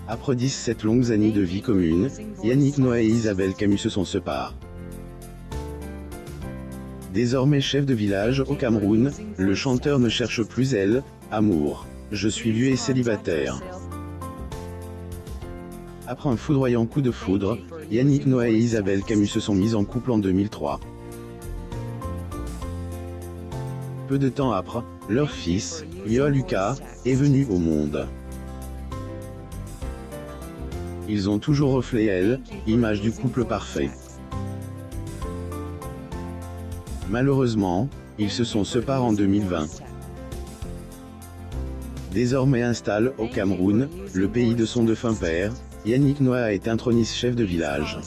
Après 17 longues années de vie commune, Yannick Noah et Isabelle Camus se sont séparés. Désormais chef de village au Cameroun, le chanteur ne cherche plus elle, amour. Je suis vieux et célibataire. Après un foudroyant coup de foudre, Yannick Noah et Isabelle Camus se sont mis en couple en 2003. Peu de temps après, leur fils, Yoa Lucas, est venu au monde. Ils ont toujours reflété elle, image du couple parfait. Malheureusement, ils se sont séparés en 2020. Désormais installé au Cameroun, le pays de son défunt père, Yannick Noah est intronisé chef de village.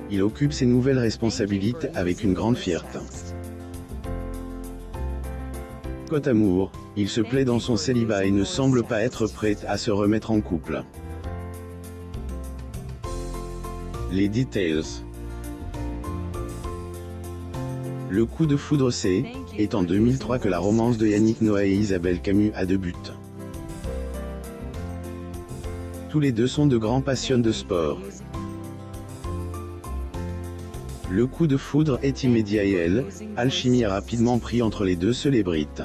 Il occupe ses nouvelles responsabilités avec une grande fierté. Côté amour, il se plaît dans son célibat et ne semble pas être prêt à se remettre en couple. Les details. Le coup de foudre est en 2003 que la romance de Yannick Noah et Isabelle Camus a débuté. Tous les deux sont de grands passionnés de sport. Le coup de foudre est immédiat et l'alchimie a rapidement pris entre les deux célébrités.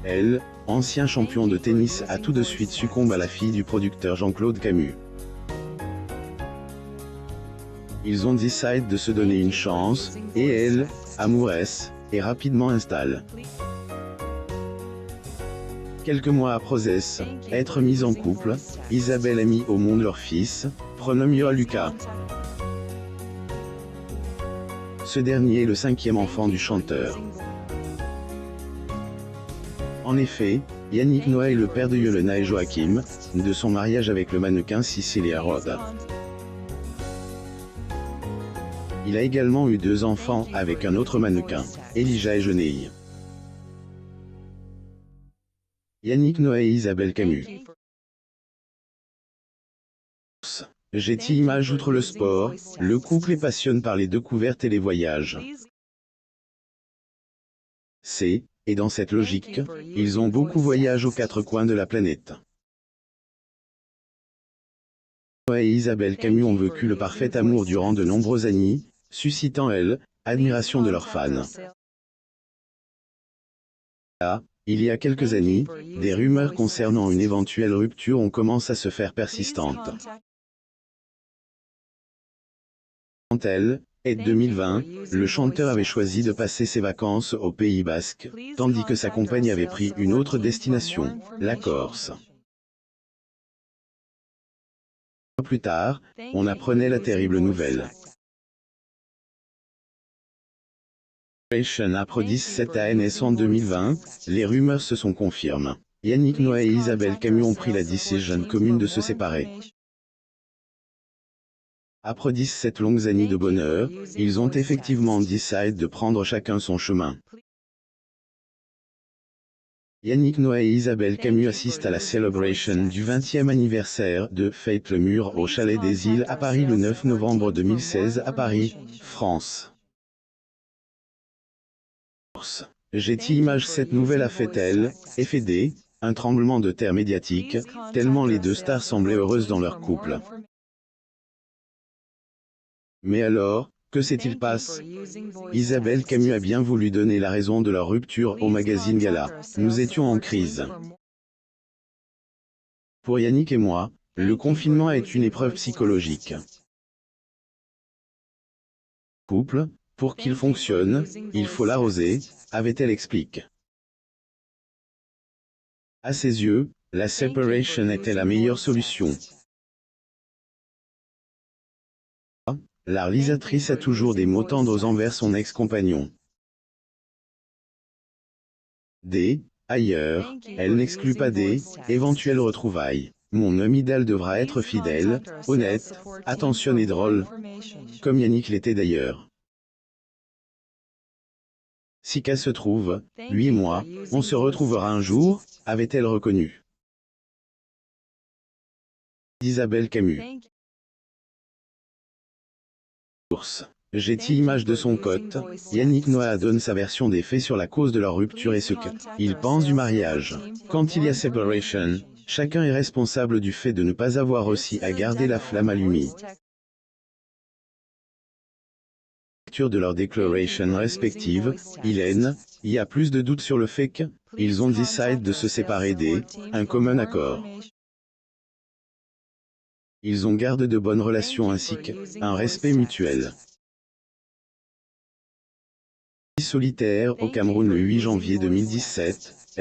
Elle, ancien champion de tennis, a tout de suite succombé à la fille du producteur Jean-Claude Camus. Ils ont décidé de se donner une chance, et elle, amoureuse, est rapidement installée. Quelques mois après être mise en couple, Isabelle a mis au monde leur fils, prénommé Yoa Lucas. Ce dernier est le 5e enfant du chanteur. En effet, Yannick Noah est le père de Yolena et Joachim, de son mariage avec le mannequin Cecilia Rhodes. Il a également eu 2 enfants avec un autre mannequin, Elijah et Genei. Yannick Noah et Isabelle Camus. Getty Images. Outre le sport, le couple est passionné par les découvertes et les voyages. Et dans cette logique, ils ont beaucoup voyagé aux 4 coins de la planète. Noah et Isabelle Camus ont vécu le parfait amour durant de nombreuses années, suscitant admiration de leurs fans. Il y a quelques années, des rumeurs concernant une éventuelle rupture ont commencé à se faire persistantes. En 2020, le chanteur avait choisi de passer ses vacances au Pays Basque, tandis que sa compagne avait pris une autre destination, la Corse. Plus tard, on apprenait la terrible nouvelle. Après 17 ans en 2020, les rumeurs se sont confirmées. Yannick Noah et Isabelle Camus ont pris la décision commune de se séparer. Après 17 longues années de bonheur, ils ont effectivement décidé de prendre chacun son chemin. Yannick Noah et Isabelle Camus assistent à la célébration du 20e anniversaire de Fête le Mur au Chalet des Îles à Paris le 9 novembre 2016 à Paris, France. Getty Images. Cette nouvelle a fait effet un tremblement de terre médiatique, tellement les deux stars semblaient heureuses dans leur couple. Mais alors, que s'est-il passé? Isabelle Camus a bien voulu donner la raison de leur rupture au magazine Gala. Nous étions en crise. Pour Yannick et moi, le confinement est une épreuve psychologique. Couple, pour qu'il fonctionne, il faut l'arroser, avait-elle expliqué. À ses yeux, la séparation était la meilleure solution. La réalisatrice a toujours des mots tendres envers son ex-compagnon. Ailleurs, elle n'exclut pas des éventuelles retrouvailles. Mon homme idéal devra être fidèle, honnête, attentionné et drôle, comme Yannick l'était d'ailleurs. Si qu'elle se trouve, lui et moi, on se retrouvera un jour, avait-elle reconnu. Isabelle Camus. Getty image de son cote, Yannick Noah donne sa version des faits sur la cause de leur rupture et ce qu'il pense du mariage. Quand il y a separation, chacun est responsable du fait de ne pas avoir réussi à garder la flamme allumée. De leur déclaration respective, il y a plus de doutes sur le fait qu'ils ont décidé de se séparer un commun accord. Ils ont gardé de bonnes relations ainsi qu'un respect mutuel. Solitaire au Cameroun le 8 janvier 2017,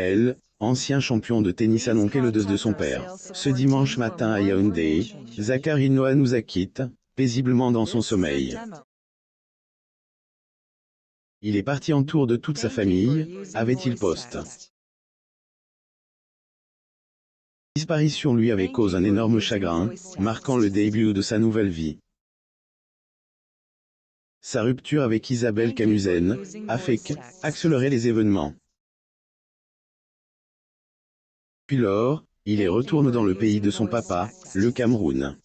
ancien champion de tennis annoncé le deuil de son père. Ce dimanche matin à Yaoundé, Zachary Noah nous a quitté, paisiblement dans son sommeil. Il est parti en tour de toute sa famille, avait-il posté. Disparition lui avait causé un énorme chagrin, marquant le début de sa nouvelle vie. Sa rupture avec Isabelle Camusen a fait accélérer les événements. Puis lors, il retourne dans le pays de son papa, le Cameroun.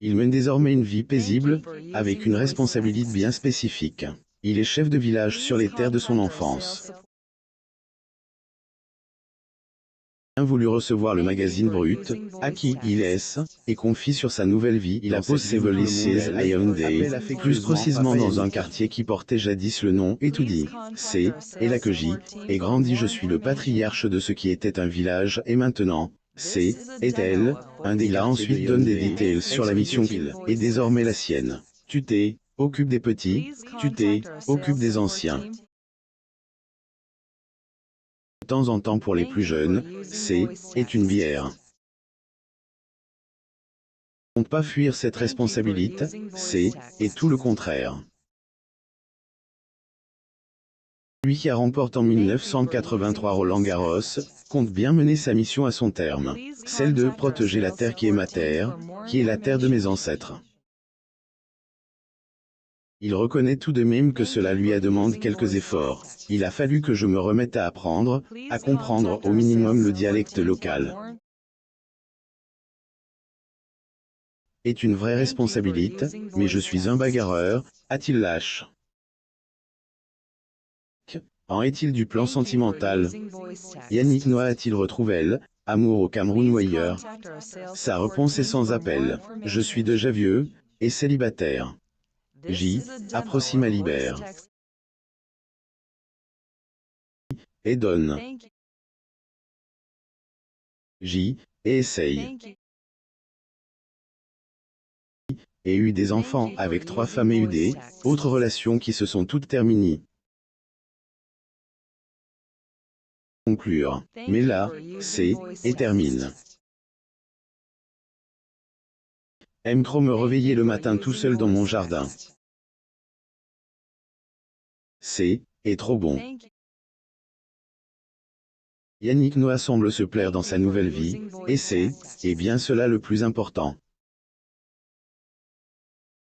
Il mène désormais une vie paisible, avec une responsabilité bien spécifique. Il est chef de village sur les terres de son enfance. Il a voulu recevoir le magazine Brut, à qui il et confie sur sa nouvelle vie. Il a posé ses valises à Yaoundé, plus précisément dans un quartier qui portait jadis le nom et tout dit. Et là que j'y ai grandi, je suis le patriarche de ce qui était un village et maintenant, est-elle, il a ensuite donné des détails sur la mission qu'il est désormais la sienne. Tu occupes des petits, tu occupes des anciens. De temps en temps pour les plus jeunes, est une bière. Ne pas fuir cette responsabilité, et tout le contraire. Lui qui a remporté en 1983 Roland-Garros, compte bien mener sa mission à son terme, celle de protéger la terre qui est ma terre, qui est la terre de mes ancêtres. Il reconnaît tout de même que cela lui a demandé quelques efforts. Il a fallu que je me remette à apprendre, à comprendre au minimum le dialecte local. Est une vraie responsabilité, mais je suis un bagarreur, a-t-il lâché. En est-il du plan sentimental? Yannick Noah a-t-il retrouvé amour au Cameroun ou ailleurs? Sa réponse est sans appel. Je suis déjà vieux, et célibataire. Approxima libère. Et donne. Et essaye. Et eu des enfants avec 3 femmes et eu des autres relations qui se sont toutes terminées. Conclure. Mais là, et termine. Aime trop me réveiller le matin tout seul dans mon jardin. Est trop bon. Yannick Noah semble se plaire dans sa nouvelle vie, et bien cela le plus important.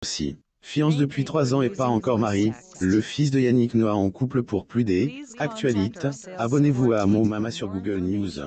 Aussi, fiancé depuis 3 ans et pas encore marié, le fils de Yannick Noah en couple pour plus d'actualités. Abonnez-vous à Mo Mama sur Google News.